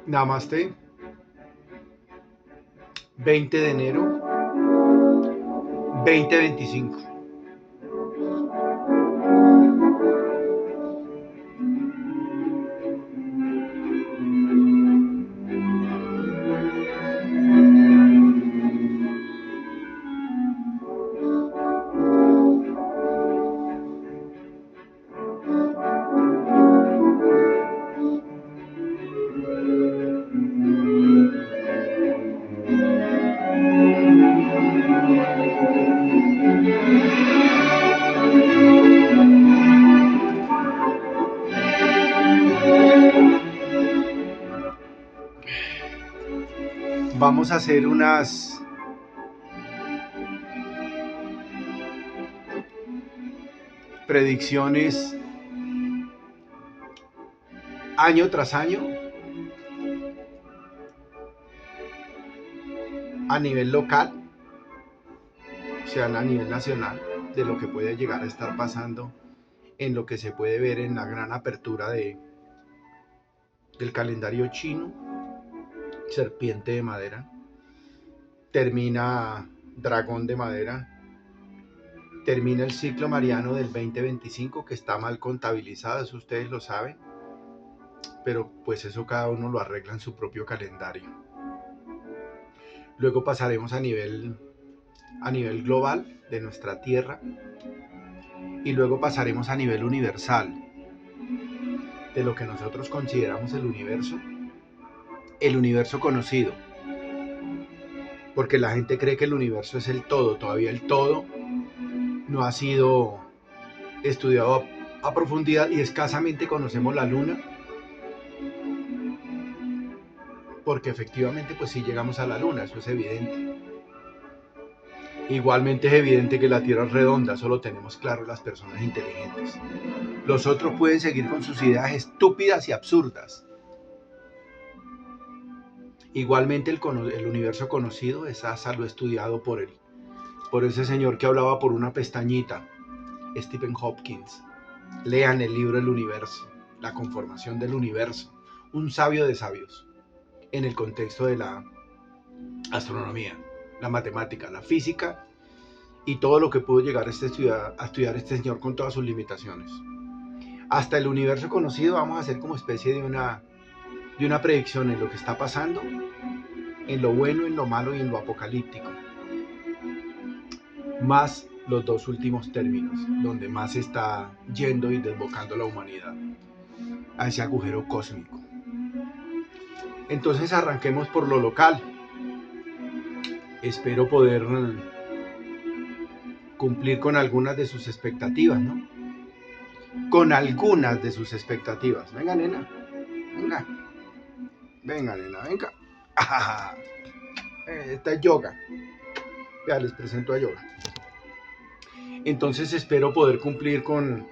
Namaste, 20 de enero 2025. Vamos a hacer unas predicciones año tras año a nivel local, sean a nivel nacional, de lo que puede llegar a estar pasando en lo que se puede ver en la gran apertura del calendario chino. Serpiente de madera, termina dragón de madera, termina el ciclo mariano del 2025 que está mal contabilizado, eso ustedes lo saben, pero pues eso cada uno lo arregla en su propio calendario. Luego pasaremos a nivel global de nuestra Tierra y luego pasaremos a nivel universal de lo que nosotros consideramos el universo conocido, porque la gente cree que el universo es el todo. Todavía el todo no ha sido estudiado a profundidad y escasamente conocemos la luna, porque efectivamente pues sí llegamos a la luna, eso es evidente. Igualmente es evidente que la Tierra es redonda, eso lo tenemos claro las personas inteligentes. Los otros pueden seguir con sus ideas estúpidas y absurdas. Igualmente el universo conocido es algo estudiado por ese señor que hablaba por una pestañita, Stephen Hopkins. Lean el libro El Universo, la conformación del universo, un sabio de sabios, en el contexto de la astronomía, la matemática, la física y todo lo que pudo llegar a estudiar este señor con todas sus limitaciones. Hasta el universo conocido vamos a hacer como especie de una predicción en lo que está pasando, en lo bueno, en lo malo y en lo apocalíptico. Más los dos últimos términos, donde más está yendo y desbocando la humanidad a ese agujero cósmico. Entonces arranquemos por lo local. Espero poder cumplir con algunas de sus expectativas, ¿no? Con algunas de sus expectativas. Venga, nena. Venga. Venga, nena, venga. Esta es yoga. Ya les presento a yoga. Entonces espero poder cumplir con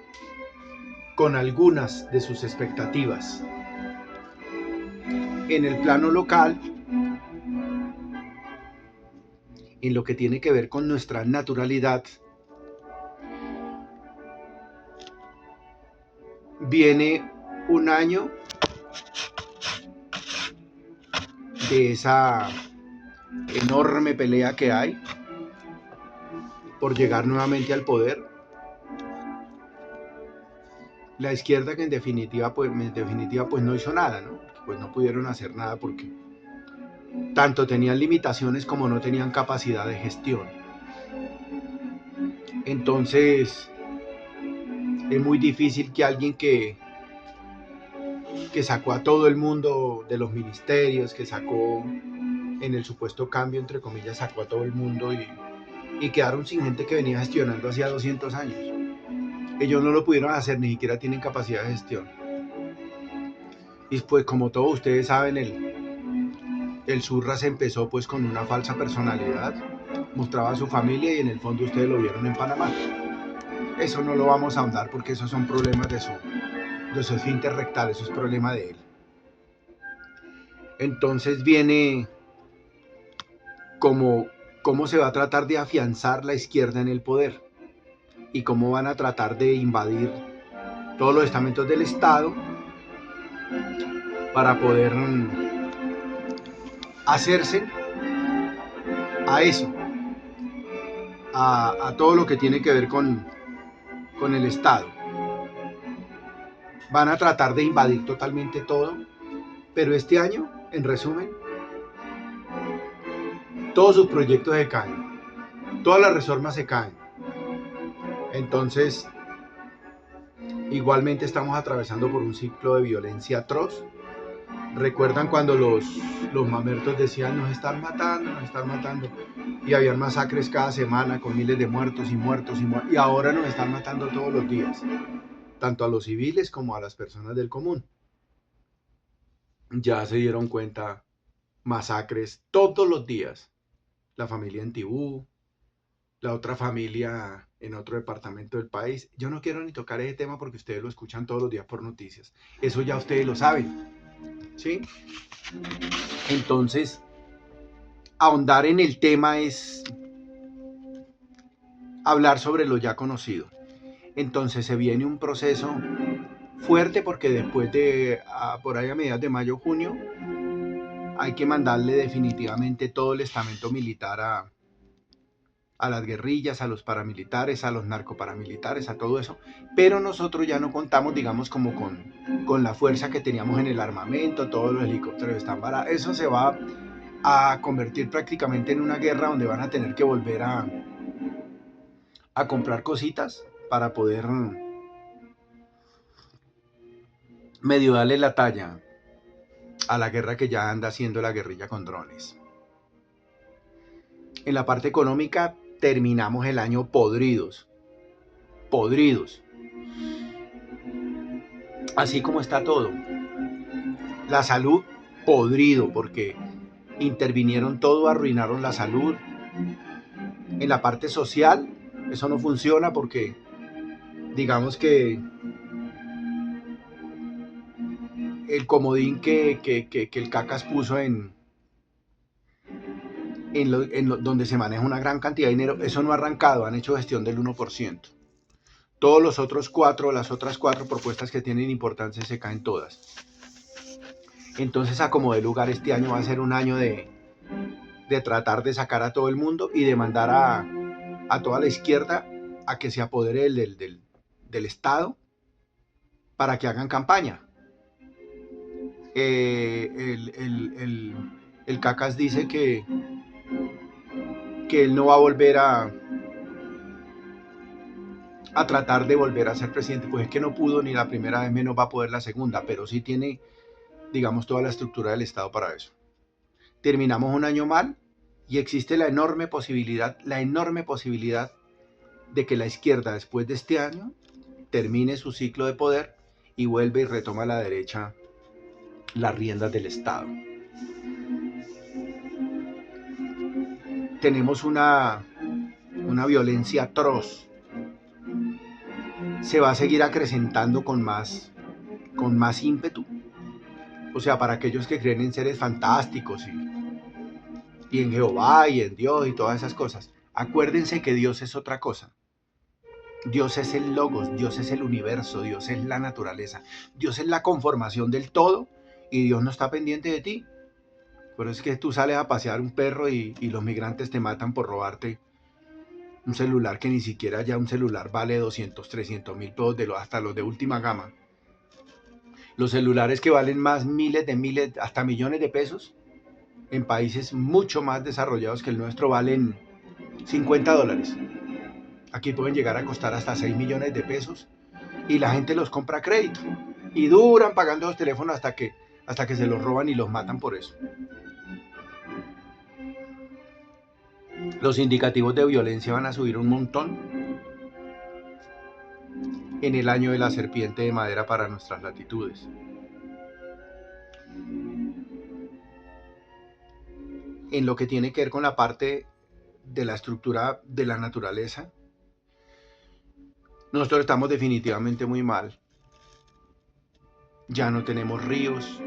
algunas de sus expectativas. En el plano local, en lo que tiene que ver con nuestra naturalidad, viene un año de esa enorme pelea que hay por llegar nuevamente al poder. La izquierda que en definitiva pues no hizo nada, ¿no? Pues no pudieron hacer nada porque tanto tenían limitaciones como no tenían capacidad de gestión. Entonces es muy difícil que alguien que sacó a todo el mundo de los ministerios, que sacó en el supuesto cambio, entre comillas, sacó a todo el mundo y quedaron sin gente que venía gestionando hacía 200 años. Ellos no lo pudieron hacer, ni siquiera tienen capacidad de gestión. Y pues como todos ustedes saben, el Zurra se empezó pues con una falsa personalidad, mostraba a su familia y en el fondo ustedes lo vieron en Panamá. Eso no lo vamos a ahondar porque esos son problemas de su esfínter rectal, eso es problema de él. Entonces viene como cómo se va a tratar de afianzar la izquierda en el poder y cómo van a tratar de invadir todos los estamentos del Estado para poder hacerse a eso, a todo lo que tiene que ver con el Estado. Van a tratar de invadir totalmente todo, pero este año, en resumen, todos sus proyectos se caen, todas las reformas se caen. Entonces, igualmente estamos atravesando por un ciclo de violencia atroz. ¿Recuerdan cuando los mamertos decían nos están matando? Y habían masacres cada semana con miles de muertos, y ahora nos están matando todos los días, tanto a los civiles como a las personas del común. Ya se dieron cuenta, masacres todos los días. La familia en Tibú, la otra familia en otro departamento del país. Yo no quiero ni tocar ese tema porque ustedes lo escuchan todos los días por noticias. Eso ya ustedes lo saben, ¿sí? Entonces, ahondar en el tema es hablar sobre lo ya conocido. Entonces se viene un proceso fuerte porque después de, por ahí a mediados de mayo, junio, hay que mandarle definitivamente todo el estamento militar a las guerrillas, a los paramilitares, a los narcoparamilitares, a todo eso. Pero nosotros ya no contamos, digamos, como con la fuerza que teníamos en el armamento, todos los helicópteros están baratos. Eso se va a convertir prácticamente en una guerra donde van a tener que volver a comprar cositas para poder medio darle la talla a la guerra que ya anda haciendo la guerrilla con drones. En la parte económica terminamos el año podridos. Así como está todo. La salud, podrido, porque intervinieron todo, arruinaron la salud. En la parte social, eso no funciona porque digamos que el comodín que el Cacas puso donde se maneja una gran cantidad de dinero, eso no ha arrancado, han hecho gestión del 1%. Todos los otros las otras cuatro propuestas que tienen importancia se caen todas. Entonces, a como de lugar, este año va a ser un año de tratar de sacar a todo el mundo y de mandar a toda la izquierda a que se apodere del Estado para que hagan campaña. El Cacas dice que él no va a volver a tratar de volver a ser presidente, pues es que no pudo ni la primera vez, menos va a poder la segunda, pero sí tiene, digamos, toda la estructura del Estado para eso. Terminamos un año mal y existe la enorme posibilidad de que la izquierda después de este año termine su ciclo de poder y vuelve y retoma a la derecha las riendas del Estado. Tenemos una violencia atroz. Se va a seguir acrecentando con más ímpetu. O sea, para aquellos que creen en seres fantásticos y en Jehová y en Dios y todas esas cosas, acuérdense que Dios es otra cosa. Dios es el logos, Dios es el universo, Dios es la naturaleza, Dios es la conformación del todo y Dios no está pendiente de ti. Por eso es que tú sales a pasear un perro y los migrantes te matan por robarte un celular que ni siquiera ya un celular vale 200, 300 mil pesos, hasta los de última gama. Los celulares que valen más miles, hasta millones de pesos, en países mucho más desarrollados que el nuestro valen $50. Aquí pueden llegar a costar hasta 6 millones de pesos y la gente los compra a crédito y duran pagando los teléfonos hasta que se los roban y los matan por eso. Los indicativos de violencia van a subir un montón en el año de la serpiente de madera para nuestras latitudes. En lo que tiene que ver con la parte de la estructura de la naturaleza, nosotros estamos definitivamente muy mal. Ya no tenemos ríos.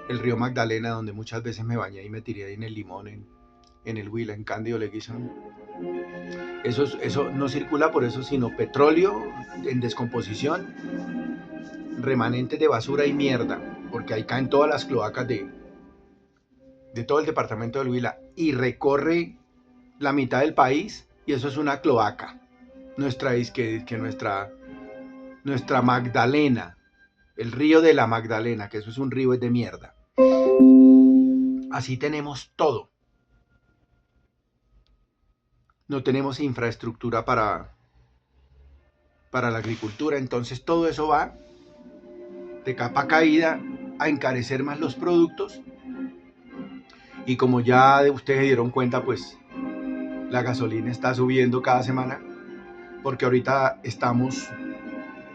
El río Magdalena, donde muchas veces me bañé y me tiré ahí en el Limón, en el Huila, en Cándido Leguizamo. Eso no circula por eso, sino petróleo en descomposición, remanentes de basura y mierda, porque ahí caen todas las cloacas de todo el departamento del Huila, y recorre la mitad del país, y eso es una cloaca. Nuestra Magdalena, el río de la Magdalena, que eso es un río de mierda. Así tenemos todo. No tenemos infraestructura para la agricultura, entonces todo eso va de capa caída a encarecer más los productos, y como ya ustedes se dieron cuenta, pues la gasolina está subiendo cada semana, porque ahorita estamos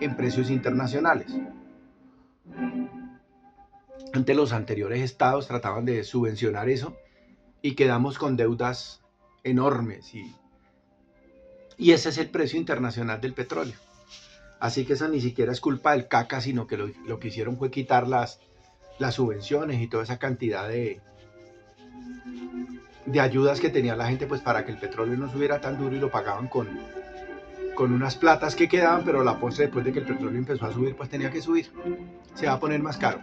en precios internacionales. Antes los anteriores estados trataban de subvencionar eso y quedamos con deudas enormes, y ese es el precio internacional del petróleo. Así que eso ni siquiera es culpa del caca, sino que lo que hicieron fue quitar las subvenciones y toda esa cantidad de ayudas que tenía la gente, pues para que el petróleo no subiera tan duro, y lo pagaban con unas platas que quedaban, pero la postre, después de que el petróleo empezó a subir, pues tenía que subir. Se va a poner más caro.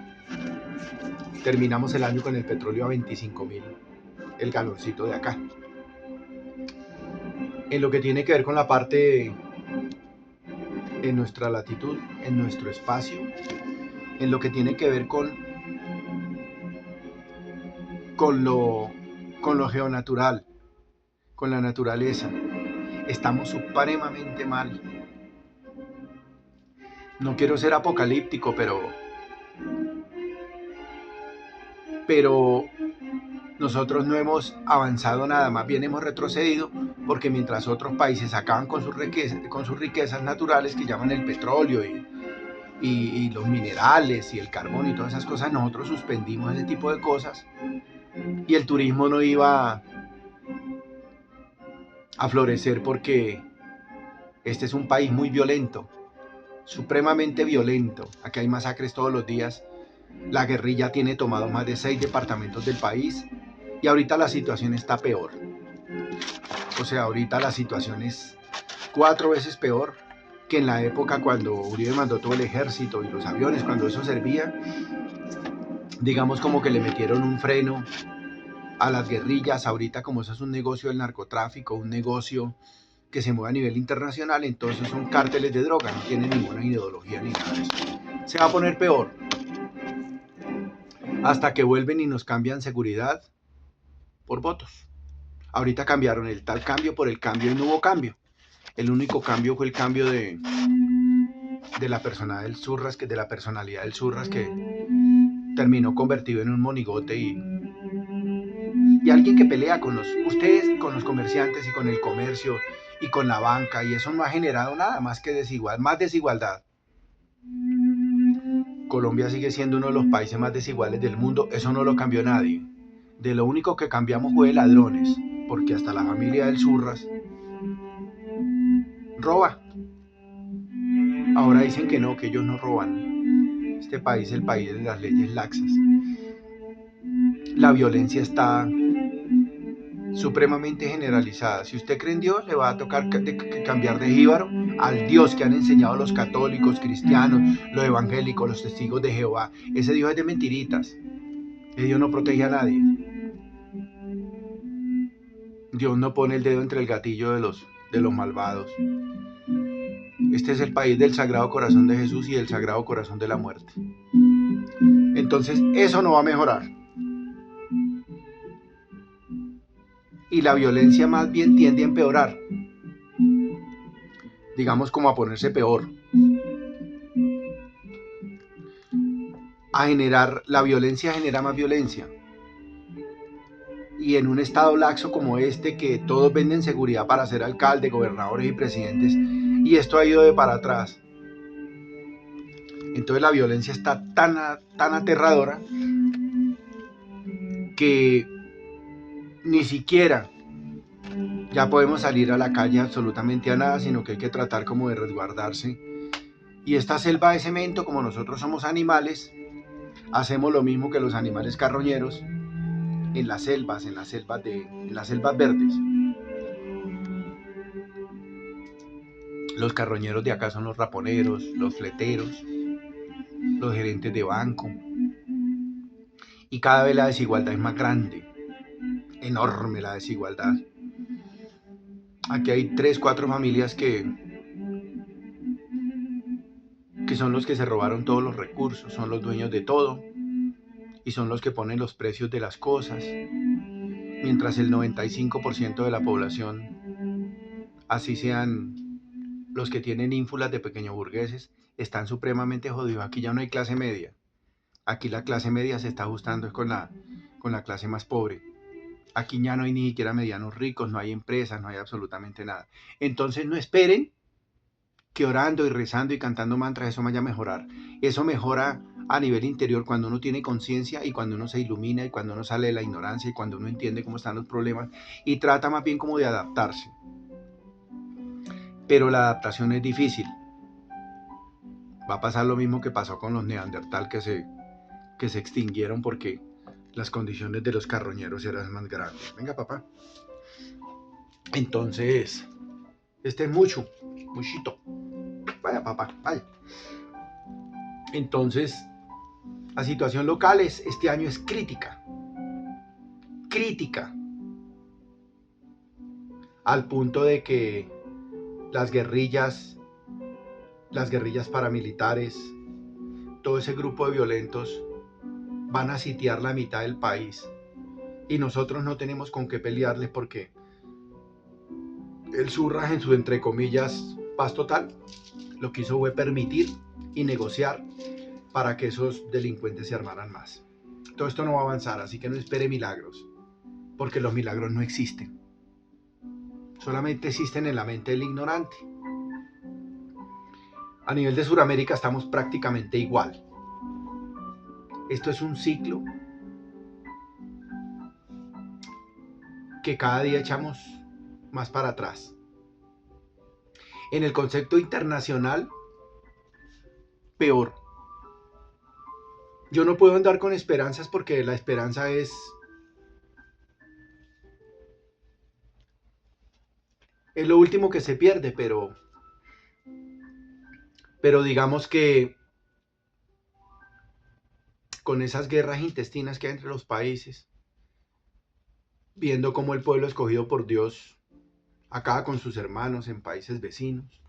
Terminamos el año con el petróleo a 25.000 el galoncito de acá. En lo que tiene que ver con la parte en nuestra latitud, en nuestro espacio, en lo que tiene que ver con lo geonatural, con la naturaleza, estamos supremamente mal. No quiero ser apocalíptico, pero nosotros no hemos avanzado nada, más bien hemos retrocedido, porque mientras otros países acaban con sus riquezas naturales, que llaman el petróleo y los minerales y el carbón y todas esas cosas, nosotros suspendimos ese tipo de cosas, y el turismo no iba a florecer, porque este es un país muy violento, supremamente violento. Aquí hay masacres todos los días. La guerrilla tiene tomado más de 6 departamentos del país, y ahorita la situación está peor. O sea, ahorita la situación es 4 veces peor que en la época cuando Uribe mandó todo el ejército y los aviones, cuando eso servía. Digamos como que le metieron un freno a las guerrillas. Ahorita, como eso es un negocio del narcotráfico, un negocio que se mueve a nivel internacional, entonces son cárteles de droga, no tienen ninguna ideología ni nada de eso. Se va a poner peor hasta que vuelven y nos cambian seguridad por votos. Ahorita cambiaron el tal cambio por el cambio, y no hubo cambio. El único cambio fue el cambio de la personalidad del Zurras, que terminó convertido en un monigote, y alguien que pelea con ustedes, con los comerciantes y con el comercio y con la banca, y eso no ha generado nada más que más desigualdad. Colombia sigue siendo uno de los países más desiguales del mundo, eso no lo cambió nadie. De lo único que cambiamos fue ladrones, porque hasta la familia del Zurras roba. Ahora dicen que no, que ellos no roban. Este país es el país de las leyes laxas. La violencia está supremamente generalizada. Si usted cree en Dios, le va a tocar cambiar de jíbaro al Dios que han enseñado los católicos, cristianos, los evangélicos, los testigos de Jehová. Ese Dios es de mentiritas. Ese Dios no protege a nadie. Dios no pone el dedo entre el gatillo de los malvados. Este es el país del Sagrado Corazón de Jesús y del Sagrado Corazón de la Muerte. Entonces, eso no va a mejorar. Y la violencia más bien tiende a empeorar. Digamos, como a ponerse peor. La violencia genera más violencia. Y en un estado laxo como este, que todos venden seguridad para ser alcalde, gobernadores y presidentes, y esto ha ido de para atrás. Entonces la violencia está tan aterradora que ni siquiera ya podemos salir a la calle absolutamente a nada, sino que hay que tratar como de resguardarse. Y esta selva de cemento, como nosotros somos animales, hacemos lo mismo que los animales carroñeros en las selvas verdes. Los carroñeros de acá son los raponeros, los fleteros, los gerentes de banco. y cada vez la desigualdad es más grande, enorme la desigualdad. Aquí hay 3, 4 familias que son los que se robaron todos los recursos, son los dueños de todo y son los que ponen los precios de las cosas, mientras el 95% de la población, así sean los que tienen ínfulas de pequeños burgueses, están supremamente jodidos. Aquí ya no hay clase media. Aquí la clase media se está ajustando con la clase más pobre. Aquí ya no hay ni siquiera medianos ricos, no hay empresas, no hay absolutamente nada. Entonces no esperen que orando y rezando y cantando mantras eso vaya a mejorar. Eso mejora a nivel interior cuando uno tiene conciencia y cuando uno se ilumina y cuando uno sale de la ignorancia y cuando uno entiende cómo están los problemas y trata más bien como de adaptarse. Pero la adaptación es difícil. Va a pasar lo mismo que pasó con los neandertal que se extinguieron porque las condiciones de los carroñeros eran más grandes. Venga, papá. Entonces, este es muchito. Vaya, papá, vaya. Entonces, la situación local este año es crítica. Crítica. Al punto de que las guerrillas paramilitares, todo ese grupo de violentos van a sitiar la mitad del país. Y nosotros no tenemos con qué pelearles porque el Surras en su, entre comillas, paz total, lo que hizo fue permitir y negociar para que esos delincuentes se armaran más. Todo esto no va a avanzar, así que no espere milagros, porque los milagros no existen. Solamente existen en la mente del ignorante. A nivel de Sudamérica estamos prácticamente igual. Esto es un ciclo que cada día echamos más para atrás. En el concepto internacional, peor. Yo no puedo andar con esperanzas porque la esperanza es lo último que se pierde, pero digamos que con esas guerras intestinas que hay entre los países, viendo cómo el pueblo escogido por Dios acaba con sus hermanos en países vecinos,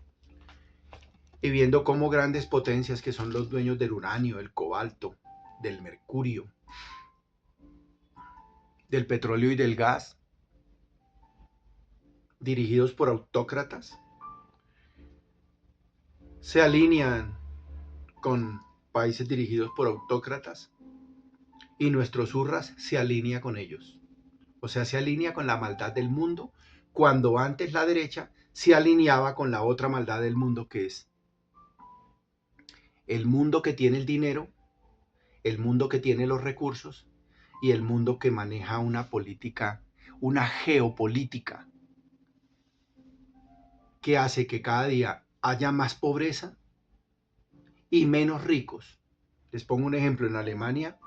y viendo cómo grandes potencias que son los dueños del uranio, del cobalto, del mercurio, del petróleo y del gas, dirigidos por autócratas, se alinean con países dirigidos por autócratas y nuestros Urras se alinea con ellos. O sea, se alinea con la maldad del mundo cuando antes la derecha se alineaba con la otra maldad del mundo, que es el mundo que tiene el dinero, el mundo que tiene los recursos y el mundo que maneja una política, una geopolítica que hace que cada día haya más pobreza y menos ricos. Les pongo un ejemplo, en Alemania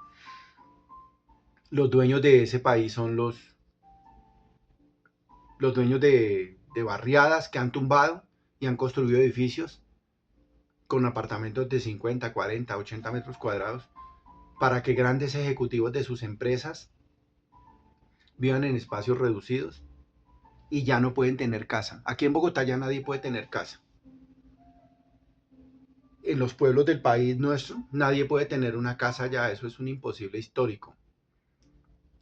los dueños de ese país son los dueños de barriadas que han tumbado y han construido edificios con apartamentos de 50, 40, 80 metros cuadrados para que grandes ejecutivos de sus empresas vivan en espacios reducidos y ya no pueden tener casa. Aquí en Bogotá ya nadie puede tener casa. En los pueblos del país nuestro nadie puede tener una casa ya, eso es un imposible histórico.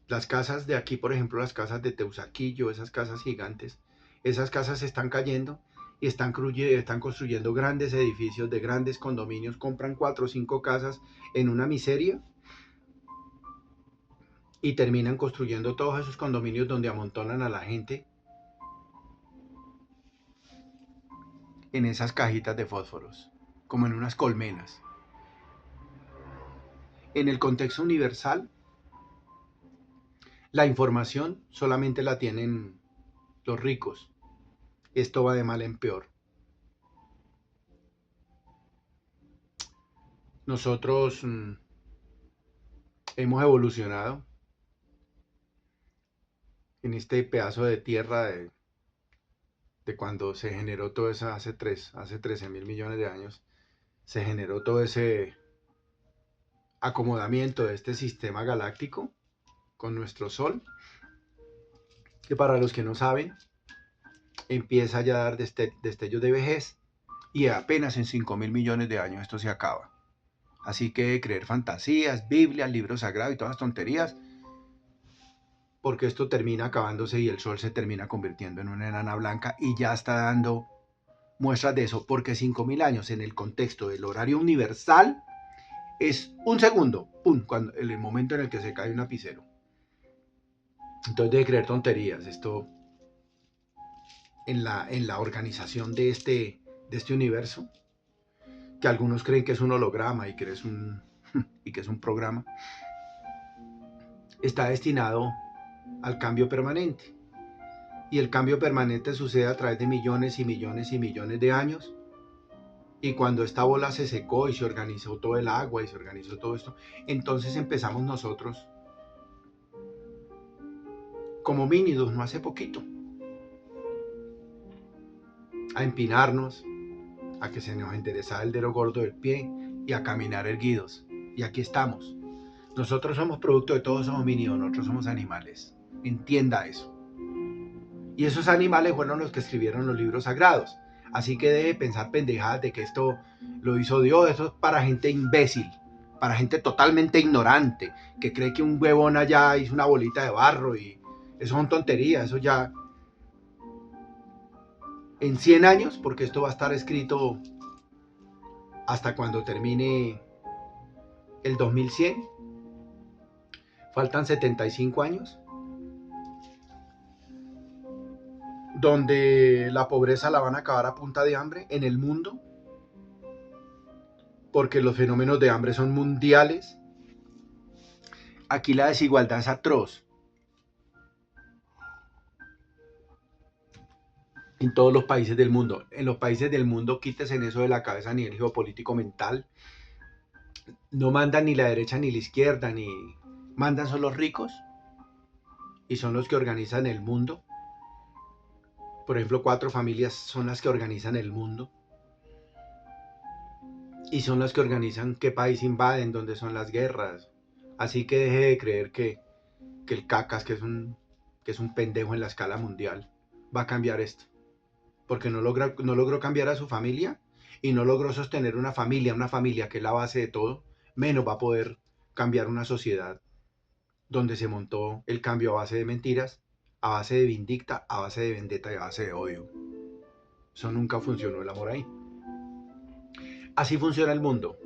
Las casas de aquí, por ejemplo, las casas de Teusaquillo, esas casas gigantes, esas casas se están cayendo y están construyendo grandes edificios de grandes condominios, compran 4 o 5 casas en una miseria y terminan construyendo todos esos condominios donde amontonan a la gente en esas cajitas de fósforos, como en unas colmenas. En el contexto universal, la información solamente la tienen los ricos. Esto va de mal en peor. Nosotros hemos evolucionado en este pedazo de tierra de cuando se generó todo eso hace 13 mil millones de años, se generó todo ese acomodamiento de este sistema galáctico con nuestro Sol, que para los que no saben, empieza ya a dar destellos de vejez y apenas en 5.000 millones de años esto se acaba. Así que creer fantasías, Biblias, libros sagrados y todas las tonterías, porque esto termina acabándose y el Sol se termina convirtiendo en una enana blanca y ya está dando muestras de eso, porque 5.000 años en el contexto del horario universal es un segundo, pum, cuando, el momento en el que se cae un lapicero. Entonces de creer tonterías, esto en la organización de este universo, que algunos creen que es un holograma y que es un programa, está destinado al cambio permanente. Y el cambio permanente sucede a través de millones y millones y millones de años. Y cuando esta bola se secó y se organizó todo el agua y se organizó todo esto, entonces empezamos nosotros como homínidos, no hace poquito, a empinarnos, a que se nos enderezara el dedo gordo del pie y a caminar erguidos. Y aquí estamos. Nosotros somos producto de todos esos homínidos, nosotros somos animales. Entienda eso. Y esos animales fueron los que escribieron los libros sagrados. Así que deje de pensar pendejadas de que esto lo hizo Dios. Eso es para gente imbécil, para gente totalmente ignorante, que cree que un huevón allá hizo una bolita de barro y eso son tonterías. Eso ya en 100 años, porque esto va a estar escrito hasta cuando termine el 2100, faltan 75 años, donde la pobreza la van a acabar a punta de hambre en el mundo, porque los fenómenos de hambre son mundiales. Aquí la desigualdad es atroz. En todos los países del mundo. En los países del mundo, quítese en eso de la cabeza ni el geopolítico mental. No mandan ni la derecha ni la izquierda, ni mandan son los ricos y son los que organizan el mundo. Por ejemplo, 4 familias son las que organizan el mundo y son las que organizan qué país invaden, dónde son las guerras. Así que deje de creer que el cacas, que es un pendejo en la escala mundial, va a cambiar esto. Porque no logró cambiar a su familia y no logró sostener una familia que es la base de todo, menos va a poder cambiar una sociedad donde se montó el cambio a base de mentiras, a base de vindicta, a base de vendetta y a base de odio. Eso nunca funcionó el amor ahí. Así funciona el mundo.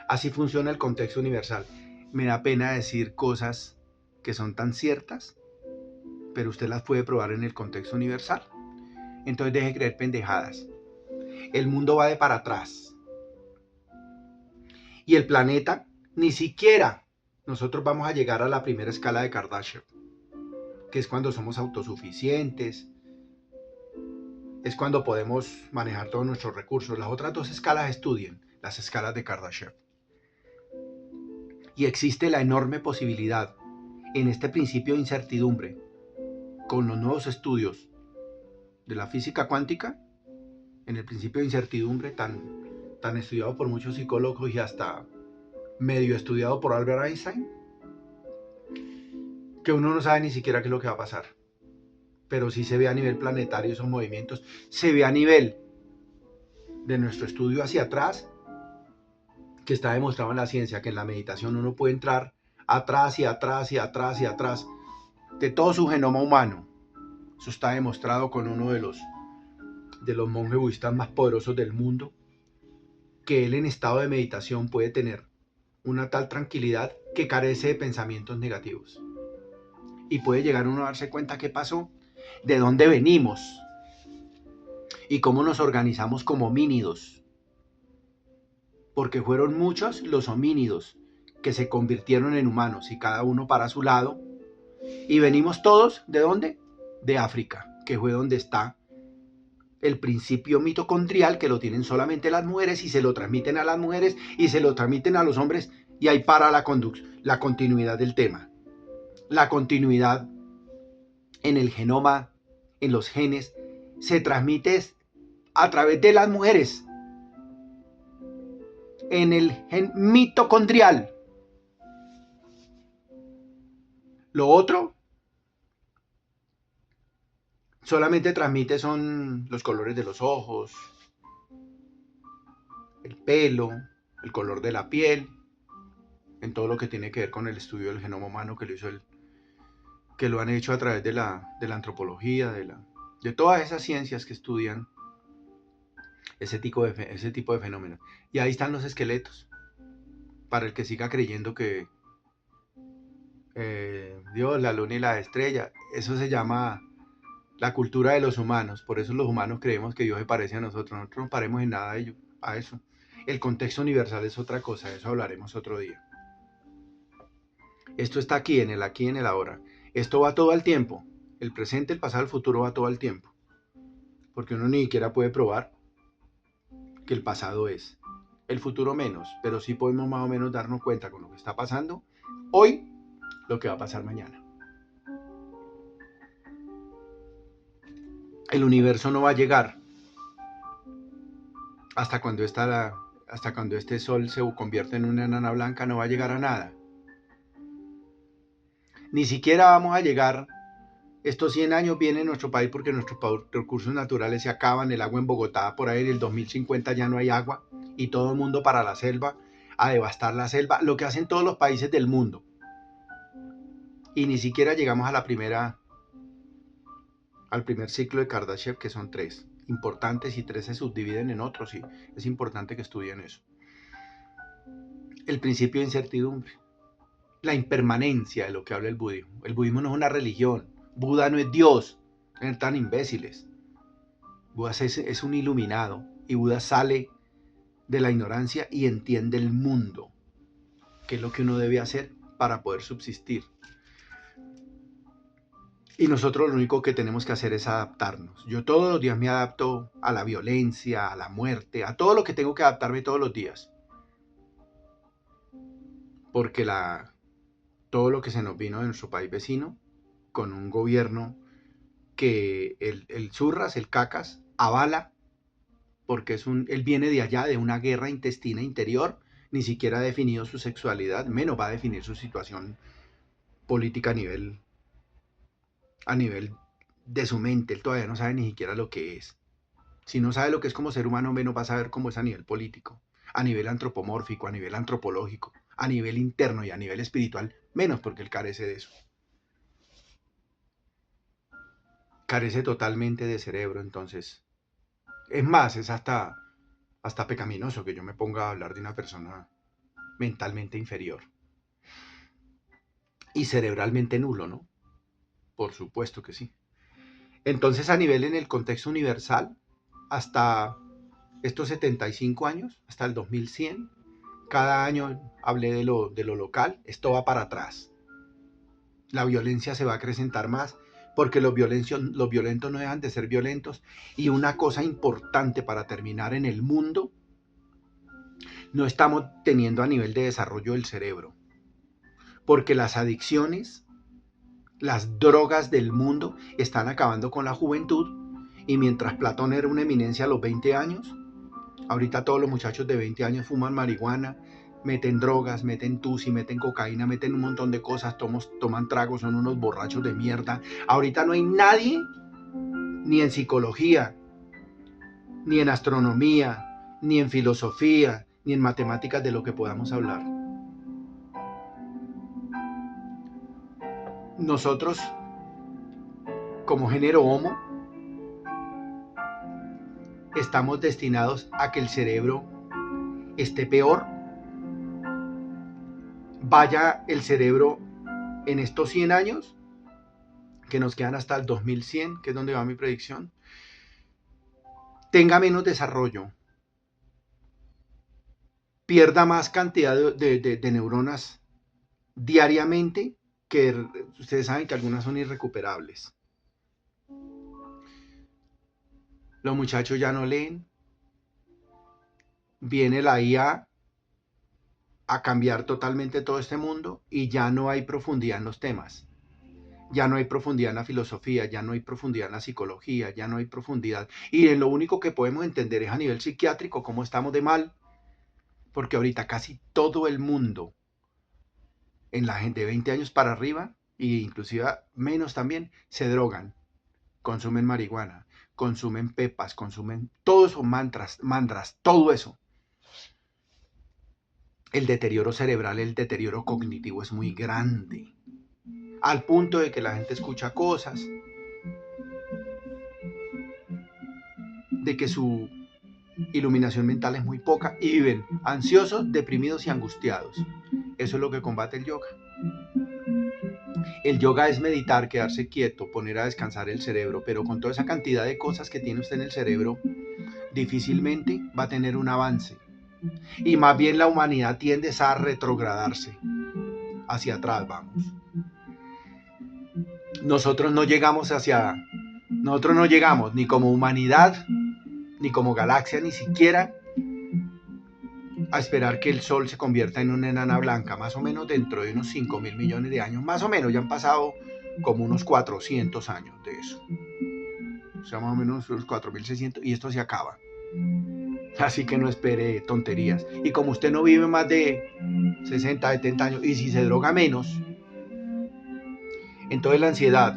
Así funciona el contexto universal. Me da pena decir cosas que son tan ciertas, pero usted las puede probar en el contexto universal. Entonces deje de creer pendejadas. El mundo va de para atrás. Y el planeta, ni siquiera nosotros vamos a llegar a la primera escala de Kardashev, que es cuando somos autosuficientes, es cuando podemos manejar todos nuestros recursos. Las otras 2 escalas estudien, las escalas de Kardashev. Y existe la enorme posibilidad, en este principio de incertidumbre, con los nuevos estudios de la física cuántica, en el principio de incertidumbre tan estudiado por muchos psicólogos y hasta medio estudiado por Albert Einstein, que uno no sabe ni siquiera qué es lo que va a pasar. Pero sí se ve a nivel planetario esos movimientos, se ve a nivel de nuestro estudio hacia atrás, que está demostrado en la ciencia que en la meditación uno puede entrar atrás y atrás y atrás y atrás de todo su genoma humano. Eso está demostrado con uno de los monjes budistas más poderosos del mundo, que él en estado de meditación puede tener una tal tranquilidad que carece de pensamientos negativos. Y puede llegar uno a darse cuenta qué pasó, de dónde venimos y cómo nos organizamos como homínidos. Porque fueron muchos los homínidos que se convirtieron en humanos y cada uno para su lado. Y venimos todos, ¿de dónde? De África, que fue donde está el principio mitocondrial, que lo tienen solamente las mujeres y se lo transmiten a las mujeres y se lo transmiten a los hombres, y ahí para la continuidad del tema. La continuidad en el genoma, en los genes, se transmite a través de las mujeres. en el gen mitocondrial. Lo otro solamente transmite son los colores de los ojos, el pelo, el color de la piel, en todo lo que tiene que ver con el estudio del genoma humano que lo han hecho a través de la antropología, de todas esas ciencias que estudian ese tipo de fenómenos. Y ahí están los esqueletos, para el que siga creyendo que Dios, la luna y la estrella, eso se llama la cultura de los humanos. Por eso los humanos creemos que Dios se parece a nosotros. Nosotros no paremos en nada a eso. El contexto universal es otra cosa, de eso hablaremos otro día. Esto está aquí, en el ahora. Esto va todo al tiempo. El presente, el pasado, el futuro va todo al tiempo. Porque uno ni siquiera puede probar que el pasado es. El futuro menos, pero sí podemos más o menos darnos cuenta con lo que está pasando hoy, lo que va a pasar mañana. El universo no va a llegar hasta cuando este sol se convierte en una enana blanca, no va a llegar a nada. Ni siquiera vamos a llegar, estos 100 años vienen en nuestro país porque nuestros recursos naturales se acaban, el agua en Bogotá por ahí en el 2050 ya no hay agua y todo el mundo para la selva, a devastar la selva, lo que hacen todos los países del mundo. Y ni siquiera llegamos al primer ciclo de Kardashev, que son 3 importantes y 3 se subdividen en otros, y es importante que estudien eso. El principio de incertidumbre, la impermanencia de lo que habla el budismo. El budismo no es una religión, Buda no es Dios, no son tan imbéciles. Buda es un iluminado y Buda sale de la ignorancia y entiende el mundo, que es lo que uno debe hacer para poder subsistir. Y nosotros lo único que tenemos que hacer es adaptarnos. Yo todos los días me adapto a la violencia, a la muerte, a todo lo que tengo que adaptarme todos los días. Porque todo lo que se nos vino de nuestro país vecino, con un gobierno que el zurras, el cacas, avala, porque él viene de allá, de una guerra intestina interior, ni siquiera ha definido su sexualidad, menos va a definir su situación política a nivel de su mente. Él todavía no sabe ni siquiera lo que es. Si no sabe lo que es como ser humano, menos va a saber cómo es a nivel político, a nivel antropomórfico, a nivel antropológico, a nivel interno y a nivel espiritual, menos, porque él carece de eso. Carece totalmente de cerebro, entonces. Es más, es hasta pecaminoso que yo me ponga a hablar de una persona mentalmente inferior. Y cerebralmente nulo, ¿no? Por supuesto que sí. Entonces, a nivel en el contexto universal, hasta estos 75 años, hasta el 2100, cada año hablé de lo local, esto va para atrás. La violencia se va a acrecentar más porque los violentos no dejan de ser violentos. Y una cosa importante para terminar, en el mundo no estamos teniendo a nivel de desarrollo del cerebro, porque las adicciones, las drogas del mundo están acabando con la juventud. Y mientras Platón era una eminencia a los 20 años, ahorita todos los muchachos de 20 años fuman marihuana, meten drogas, meten tusi, meten cocaína, meten un montón de cosas, toman tragos, son unos borrachos de mierda. Ahorita no hay nadie, ni en psicología, ni en astronomía, ni en filosofía, ni en matemáticas de lo que podamos hablar. Nosotros, como género Homo, estamos destinados a que el cerebro esté peor. Vaya el cerebro en estos 100 años, que nos quedan hasta el 2100, que es donde va mi predicción, tenga menos desarrollo, pierda más cantidad de neuronas diariamente, que ustedes saben que algunas son irrecuperables. Los muchachos ya no leen, viene la IA a cambiar totalmente todo este mundo y ya no hay profundidad en los temas. Ya no hay profundidad en la filosofía, ya no hay profundidad en la psicología, ya no hay profundidad. Y en lo único que podemos entender es a nivel psiquiátrico cómo estamos de mal. Porque ahorita casi todo el mundo, en la gente de 20 años para arriba, e inclusive menos también, se drogan, consumen marihuana, consumen pepas, consumen todo eso, mandras, todo eso. El deterioro cerebral, el deterioro cognitivo es muy grande, al punto de que la gente escucha cosas, de que su iluminación mental es muy poca y viven ansiosos, deprimidos y angustiados. Eso es lo que combate el yoga. El yoga es meditar, quedarse quieto, poner a descansar el cerebro, pero con toda esa cantidad de cosas que tiene usted en el cerebro, difícilmente va a tener un avance. Y más bien la humanidad tiende a retrogradarse. Hacia atrás vamos. Nosotros no llegamos ni como humanidad, ni como galaxia, ni siquiera a esperar que el Sol se convierta en una enana blanca, más o menos dentro de unos 5.000 millones de años, más o menos, ya han pasado como unos 400 años de eso. O sea, más o menos unos 4.600 y esto se acaba. Así que no espere tonterías. Y como usted no vive más de 60, 70 años, y si se droga menos, entonces la ansiedad,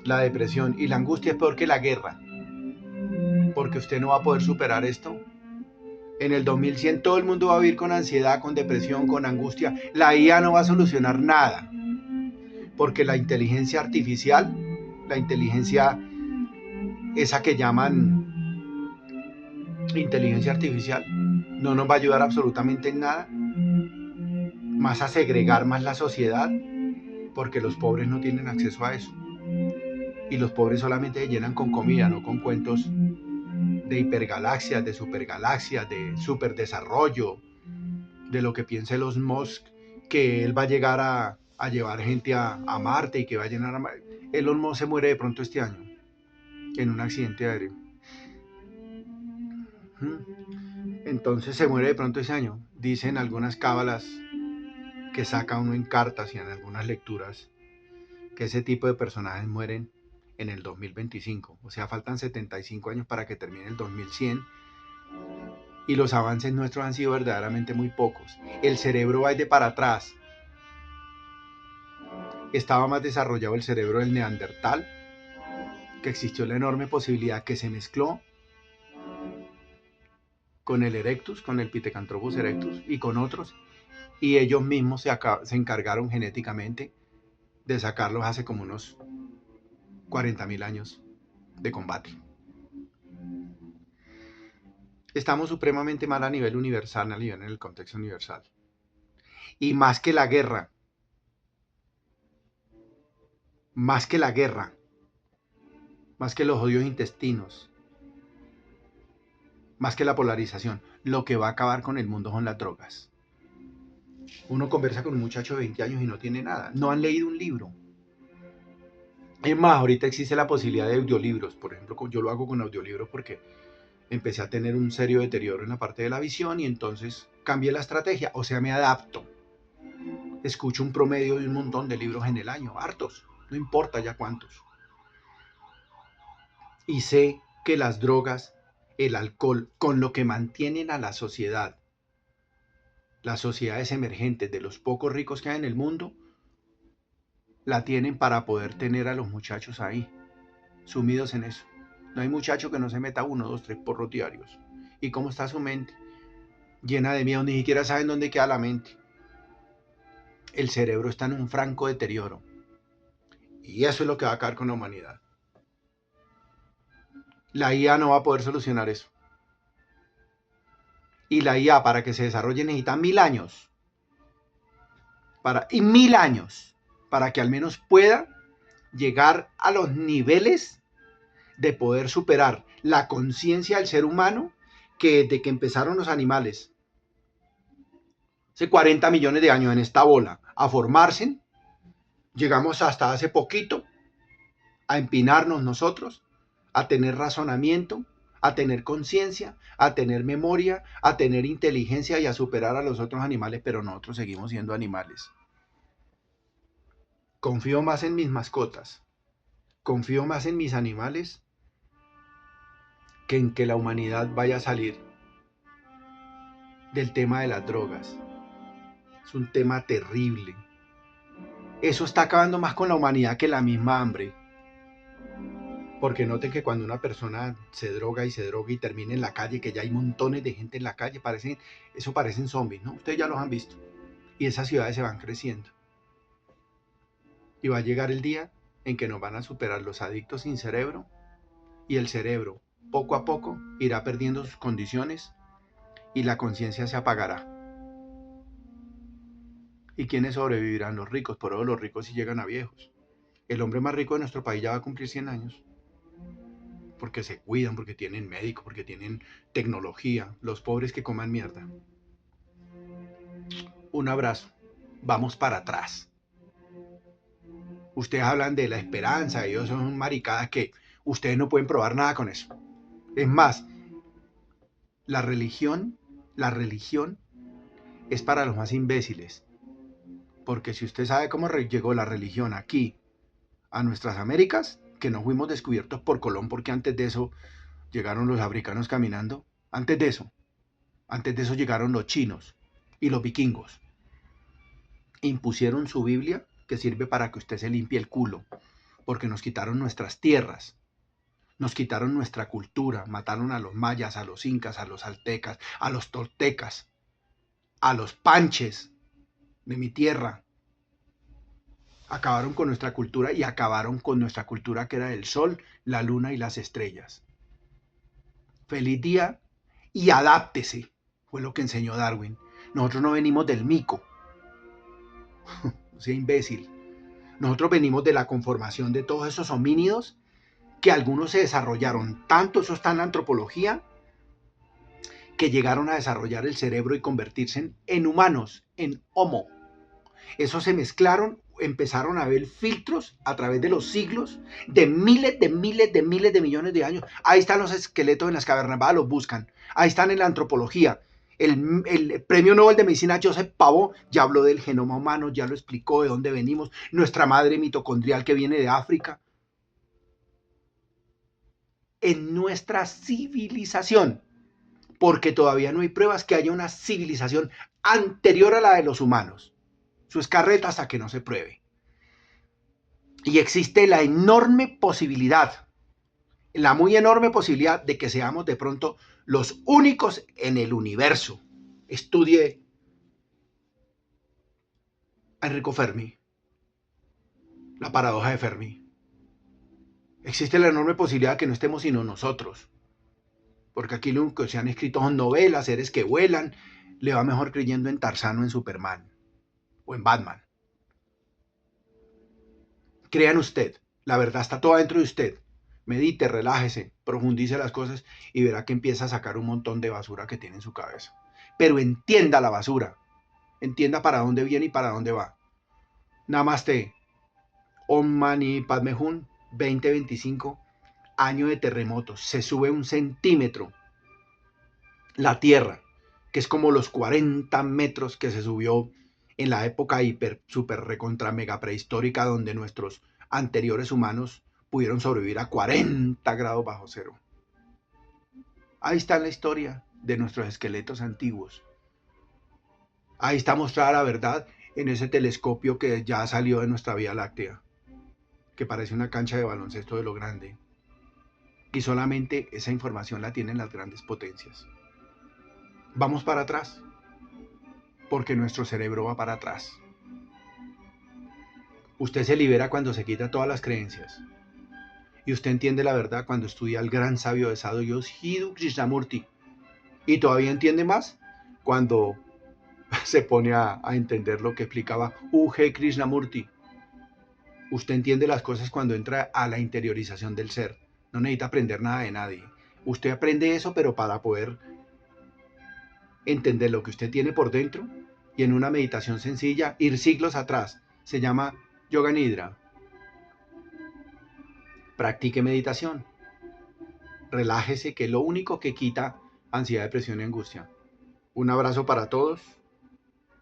la depresión y la angustia es peor que la guerra. Porque usted no va a poder superar esto. En el 2100 todo el mundo va a vivir con ansiedad, con depresión, con angustia. La IA no va a solucionar nada. Porque la inteligencia artificial, la inteligencia esa que llaman inteligencia artificial, no nos va a ayudar absolutamente en nada. Más a segregar más la sociedad, porque los pobres no tienen acceso a eso. Y los pobres solamente se llenan con comida, no con cuentos de hipergalaxias, de supergalaxias, de superdesarrollo, de lo que piensa Elon Musk, que él va a llegar a llevar gente a Marte y que va a llenar a Marte. Elon Musk se muere de pronto este año en un accidente aéreo. Entonces se muere de pronto ese año. Dicen algunas cábalas que saca uno en cartas y en algunas lecturas que ese tipo de personajes mueren en el 2025. O sea, faltan 75 años para que termine el 2100 y los avances nuestros han sido verdaderamente muy pocos. El cerebro va de para atrás. Estaba más desarrollado el cerebro del neandertal, que existió la enorme posibilidad que se mezcló con el erectus, con el Pithecanthropus erectus y con otros, y ellos mismos se encargaron genéticamente de sacarlos hace como unos 40.000 años de combate. Estamos supremamente mal a nivel universal, a nivel en el contexto universal. Y más que la guerra, más que los odios intestinos, más que la polarización, lo que va a acabar con el mundo son las drogas. Uno conversa con un muchacho de 20 años y no tiene nada, no han leído un libro. Es más, ahorita existe la posibilidad de audiolibros, por ejemplo, yo lo hago con audiolibros porque empecé a tener un serio deterioro en la parte de la visión y entonces cambié la estrategia, o sea, me adapto. Escucho un promedio de un montón de libros en el año, hartos, no importa ya cuántos. Y sé que las drogas, el alcohol, con lo que mantienen a la sociedad, las sociedades emergentes de los pocos ricos que hay en el mundo, la tienen para poder tener a los muchachos ahí, sumidos en eso. No hay muchacho que no se meta 1, 2, 3 porros diarios. ¿Y cómo está su mente? Llena de miedo, ni siquiera saben dónde queda la mente. El cerebro está en un franco deterioro. Y eso es lo que va a acabar con la humanidad. La IA no va a poder solucionar eso. Y la IA, para que se desarrolle, necesita 1000 años. Y 1000 años para que al menos pueda llegar a los niveles de poder superar la conciencia del ser humano que desde que empezaron los animales, hace 40 millones de años en esta bola, a formarse, llegamos hasta hace poquito a empinarnos nosotros, a tener razonamiento, a tener conciencia, a tener memoria, a tener inteligencia y a superar a los otros animales, pero nosotros seguimos siendo animales. Confío más en mis mascotas, confío más en mis animales que en que la humanidad vaya a salir del tema de las drogas. Es un tema terrible. Eso está acabando más con la humanidad que la misma hambre. Porque noten que cuando una persona se droga y termina en la calle, que ya hay montones de gente en la calle, eso parecen zombies, ¿no? Ustedes ya los han visto. Y esas ciudades se van creciendo. Y va a llegar el día en que nos van a superar los adictos sin cerebro, y el cerebro, poco a poco, irá perdiendo sus condiciones y la conciencia se apagará. ¿Y quiénes sobrevivirán? Los ricos. Por eso los ricos sí llegan a viejos. El hombre más rico de nuestro país ya va a cumplir 100 años. Porque se cuidan, porque tienen médico, porque tienen tecnología. Los pobres que coman mierda. Un abrazo. Vamos para atrás. Ustedes hablan de la esperanza, ellos son maricadas que ustedes no pueden probar nada con eso. Es más, la religión es para los más imbéciles. Porque si usted sabe cómo llegó la religión aquí, a nuestras Américas, que no fuimos descubiertos por Colón, porque antes de eso llegaron los africanos caminando, antes de eso llegaron los chinos y los vikingos. Impusieron su Biblia, que sirve para que usted se limpie el culo, porque nos quitaron nuestras tierras, nos quitaron nuestra cultura, mataron a los mayas, a los incas, a los aztecas, a los toltecas, a los panches de mi tierra. Acabaron con nuestra cultura y acabaron con nuestra cultura que era el sol, la luna y las estrellas. Feliz día y adáptese, fue lo que enseñó Darwin. Nosotros no venimos del mico, no sea imbécil. Nosotros venimos de la conformación de todos esos homínidos que algunos se desarrollaron tanto, eso está en la antropología, que llegaron a desarrollar el cerebro y convertirse en humanos, en homo. Esos se mezclaron, empezaron a ver filtros a través de los siglos, de miles de millones de años. Ahí están los esqueletos en las cavernas, va, los buscan. Ahí están en la antropología. El premio Nobel de Medicina Joseph Pavot ya habló del genoma humano, ya lo explicó, de dónde venimos, nuestra madre mitocondrial que viene de África. En nuestra civilización, porque todavía no hay pruebas que haya una civilización anterior a la de los humanos. Eso es carreta hasta que no se pruebe. Y existe la enorme posibilidad, la muy enorme posibilidad de que seamos de pronto los únicos en el universo. Estudie a Enrico Fermi, la paradoja de Fermi. Existe la enorme posibilidad de que no estemos sino nosotros. Porque aquí lo único que se han escrito son novelas, seres que vuelan. Le va mejor creyendo en Tarzán o en Superman o en Batman. Crea en usted, la verdad está toda dentro de usted. Medite, relájese, profundice las cosas y verá que empieza a sacar un montón de basura que tiene en su cabeza. Pero entienda la basura, entienda para dónde viene y para dónde va. Namaste. Om Mani Padme Hum 2025, año de terremotos. Se sube 1 centímetro la tierra, que es como los 40 metros que se subió en la época hiper, super, recontra, mega prehistórica, donde nuestros anteriores humanos pudieron sobrevivir a 40 grados bajo cero. Ahí está la historia de nuestros esqueletos antiguos. Ahí está mostrada la verdad en ese telescopio que ya salió de nuestra Vía Láctea, que parece una cancha de baloncesto de lo grande. Y solamente esa información la tienen las grandes potencias. Vamos para atrás, porque nuestro cerebro va para atrás. Usted se libera cuando se quita todas las creencias. Y usted entiende la verdad cuando estudia al gran sabio de Sadhguru Jiddu Krishnamurti. Y todavía entiende más cuando se pone a entender lo que explicaba U.G. Krishnamurti. Usted entiende las cosas cuando entra a la interiorización del ser. No necesita aprender nada de nadie. Usted aprende eso, pero para poder entender lo que usted tiene por dentro y en una meditación sencilla, ir siglos atrás. Se llama Yoga Nidra. Practique meditación. Relájese, que es lo único que quita ansiedad, depresión y angustia. Un abrazo para todos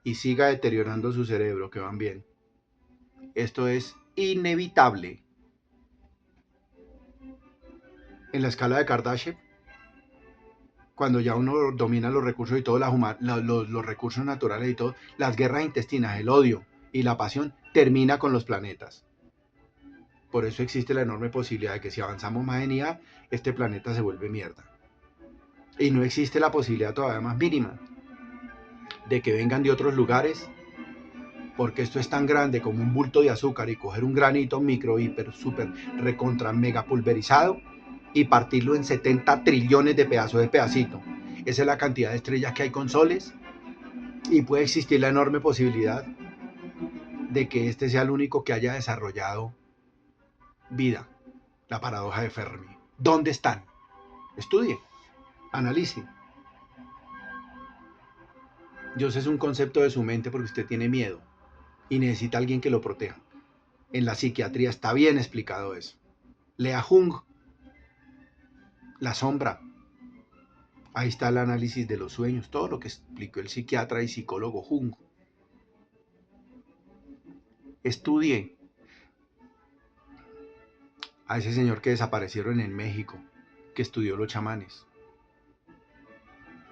y siga deteriorando su cerebro, que van bien. Esto es inevitable. En la escala de Kardashev, cuando ya uno domina los recursos y todo, los recursos naturales y todo, las guerras intestinas, el odio y la pasión termina con los planetas. Por eso existe la enorme posibilidad de que si avanzamos más en IA, este planeta se vuelve mierda. Y no existe la posibilidad todavía más mínima de que vengan de otros lugares, porque esto es tan grande como un bulto de azúcar y coger un granito micro, hiper, super, recontra, mega pulverizado y partirlo en 70 trillones de pedazos de pedacito. Esa es la cantidad de estrellas que hay con soles y puede existir la enorme posibilidad de que este sea el único que haya desarrollado vida. La paradoja de Fermi. ¿Dónde están? Estudie, analice. Dios es un concepto de su mente porque usted tiene miedo y necesita a alguien que lo proteja. En la psiquiatría está bien explicado eso. Lea Jung, la sombra. Ahí está el análisis de los sueños, todo lo que explicó el psiquiatra y psicólogo Jung. Estudie a ese señor que desaparecieron en México, que estudió los chamanes,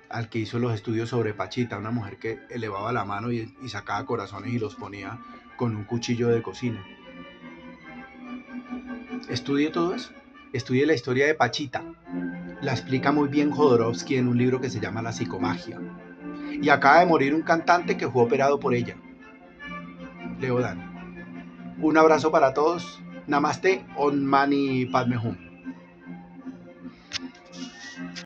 al que hizo los estudios sobre Pachita, una mujer que elevaba la mano y sacaba corazones y los ponía con un cuchillo de cocina. Estudie todo eso, estudie la historia de Pachita. La explica muy bien Jodorowsky en un libro que se llama La psicomagia. Y acaba de morir un cantante que fue operado por ella, Leodan. Un abrazo para todos. Namaste, Om Mani Padme Hum.